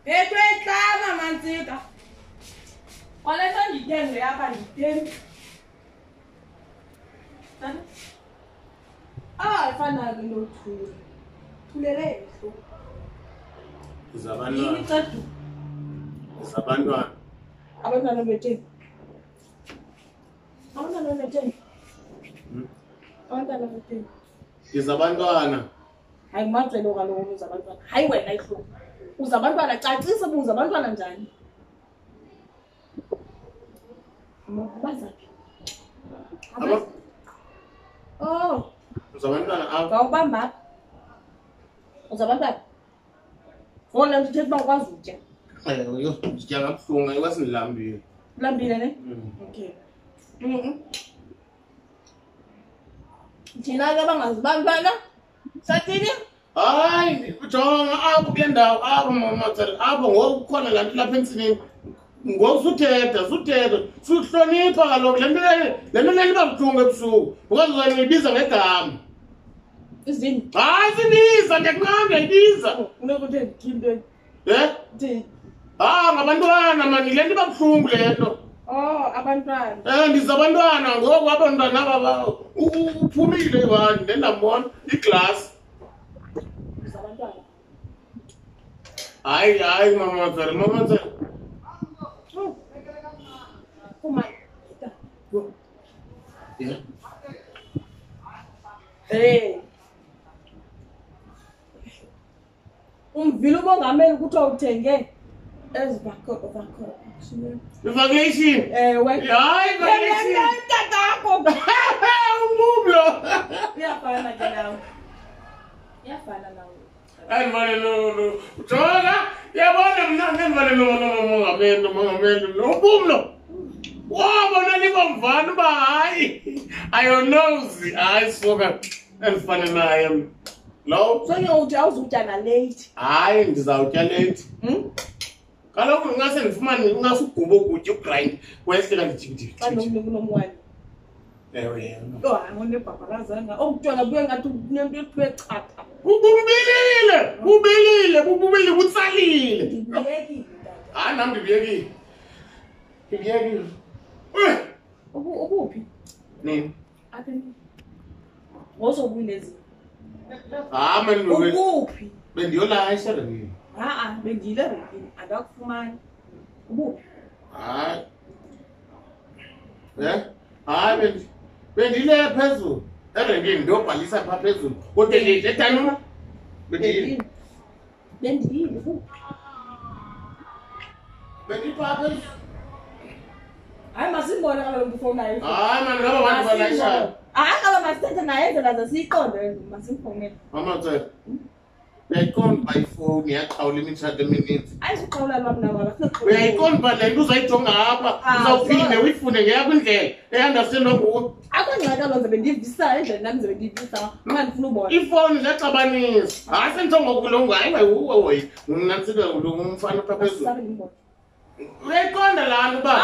Etwetlama mansika. Olesa ngithenge apha ngithenge. Sana. Ifana into uthule. Thulele ehlo. Izabantwana. Icadu. Izabantwana. Abantwana betheni. Abantwana betheni. Abantwana betheni. Izabantwana. Hayi macelo kaloku uzabantwana. Hayi wena ihlo. Uzabantwana cacisa ubuza abantwana njani? Bazaphi? Oh. Uzabantwana apha. Ngawubamba. Uzabantwana. Wona ndithethe uba ukwazi utya. Yo, nditya kabuhlungu iwasinilambile. Ulambile ne? Okay. Thina ke bangazibantwana. Sathini? Hayi, jonga apho kule ndawo apho mama apho ngoku khona laa nto lapha entsimini. Ngoku suthetha, suhlonipha kaloku le nto leni iba buhlungu ebusuku. Because uzanibiza ngegama. Izini. Hayi sibiza, ndiyakunqanda ndiyibiza. Unokuthi ndithini? Thini? Ngabantwana mani le nto iba buhlungu le nto. Abantwana. Ndizabantwana ngoku abantwana aba uphumile bani ndendambona iglasi. Abantwana. Hayi mama Tsari. Kuma. Yeah. Umvile umongameli ukuthi uthenge ezibakho. Evaluation. Hayi evaluation. Tatakho. Umbulo. Iyafana ke nawe. Iyafana nawe. Ayivale no. Jonga, yabona mna ngivale no umbulo. Wabona libomvana uba hayi. Ayonozi, hayi soka elifana naye. Lo. So uthi awuzutya na late. Hayi ndizawutya late. Kaloku ngase ndifumane ungasugquba ukutya ukugrind kwesela ndijikijiki. Xa nomwani. Ewe. Ngonebhabhalazanga. Okuthiwa buye ngathi kunento ethiwe chatha. Bubulile butsalile. Ndibiyekile. Hayi nami ndibiyekile. Ukuphi? Nini? Apha ni. Ngosokuyilezi. Mani ukuphi? Bendiyolayisha rekini. Bendile rekini. Akakufumani. Ukuphi? Hayi bendile phezulu. Erekini ndiyobhalisa pha phezulu. Kodwa ndiyethanuma. Bendile. Bendipha phezulu. Hayi masimbone kaloku ufonayo. Hayi mani ngaba bantu balayishayo. Akaba masithethe naye endlela zesiqonde masimfowunele. Mama Tsari. Uyayiqonda by phone yaqhawula imithatha emininzi. Ayisiqhawula bamna Uyayiqonda uba le nto uzayijonga apha uzawuphinde uyifunde ngeyakho indlela eyandasenwa nguwe. Akungxaka loo zabe ndivisa endlela nami zabe ndivisa nxa ndifuna ubona. Ifowuni ziyaxabanisa. Hayi sendijonga kulungu hayi hoyi mnantsika kulungu umfana apha phezulu. Uyayiqonda laa nto uba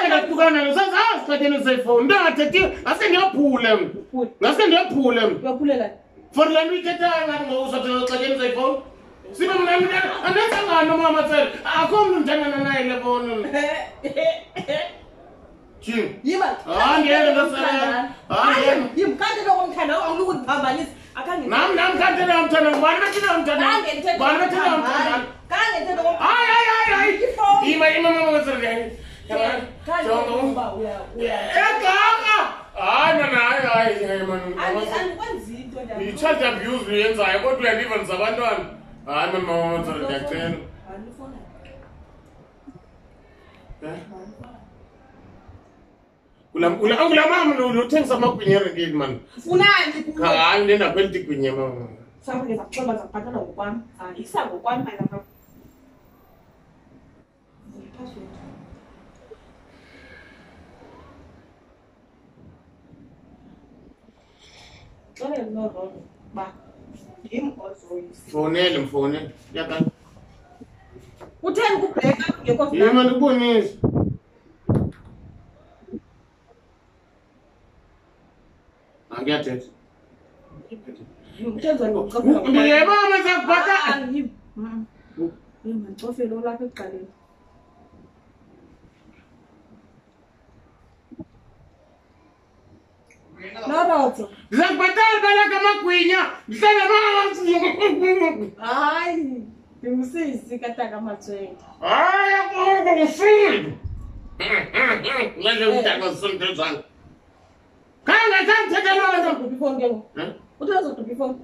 ngahlukana usazazixatyeni zefowuni into angathethi ngaske ndiyaphule Uyaphulela. For le nto uyithethayo ngathi ngousaxatyeni zefowuni sibe mna andenzangani nomama Tsari akho mntu ndithangana naye le fowuni. Jim. Yima. Ngiyele ndasala. Yim kanti lokho ngithanda awulukundiphambanisa. Akhange. Nam khathela umthanda ngubani bethela umthanda. Ngubani bethela umthanda. Kange ngithethe lokho. Hayi. Ima mama Tsari. Jonga uya. Hayi man. Andikwenzi into njalo. I-child abuse uyenzayo kodwa uyandiva ndizabantwana. Hayi mama Tsari ndiyacela. Kula mama uthengisa amagwinya erenkini man. Funani kuwe? Hayi ndendakhwela igwinya mama. Sabe zakuxoba zakuphathana ngokwami. Isa ngokwami phela lapha. Xolele no ba. Yim ozoyisi. Mfonele. Yakani. Utheni kubheka ngekho Yima ndikubonise. Angiyathetha. Mthenza ngokucapha. Yebo mama zakubhatha. Ofela ulapha ekuqaleni. Nabotho. Ngizakubhatala balaka amagwinya. Ngihlale Hayi, ngimsisi kataka mathwenga. hayi ngifuni. Manje umntaka sonkezana. Kangathatha lona nto. Before ngeke. Uthazo to before.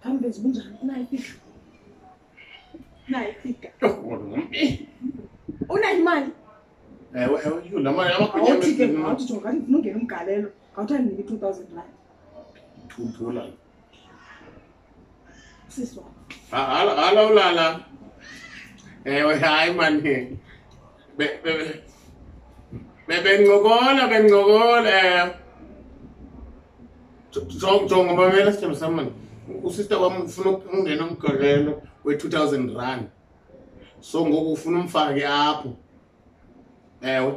Kambe zibunjani nayifika. Nayifika. Una imali. Ewe yona mali amagwinya. Awuthi jonga ngifuna ungena umgalelo. Awuthandi nike 2000 rand. Thuthula. Siswa. Hala ulala. Ewe hayi manje. Bengokola jonga babela sithemba samani. Usister wami ufuna ukungena umgalelo we-2000 rand. So ngoku ufuna umfake apho. Ewe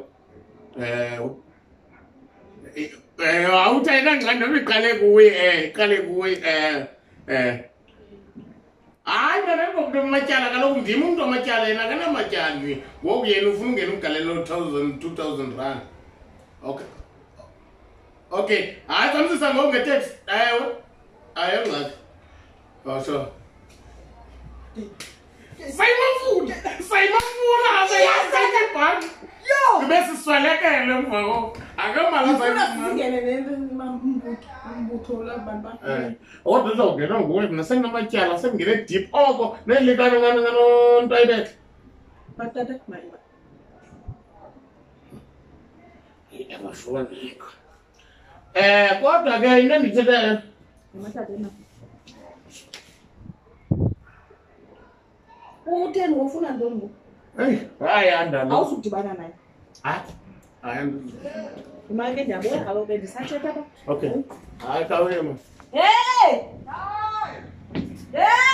awuthayina ngani noma iqale kuwe iqale kuwe hayi mina ngokuthi amatyala kaloku ndim umuntu amatyala yena akanamatyala ngoku yena ufuna ungena umgalelo 2000 rand. Okay hayi samsisa ngoku ngeteksi ewe ayengxaki so sayimafuna abeyasayibhanki Kube siswelekele emva koko. Akamala singene nembutho labantu bakhe. Kodwa uzawungena nguwe mina senginamatyala sengingene deep oko nelikana nganonto ayibethe. Batata kumali. Yabashoniko. Kodwa ke into endithethayo Amatata na. Utheni ngofuna ntoni? Hayi andalo. Awusudibana naye. Hayi. Imali ke ndiyabona kaloku ndisathetha apha. Okay. Hayi kawema. Hey! Hey!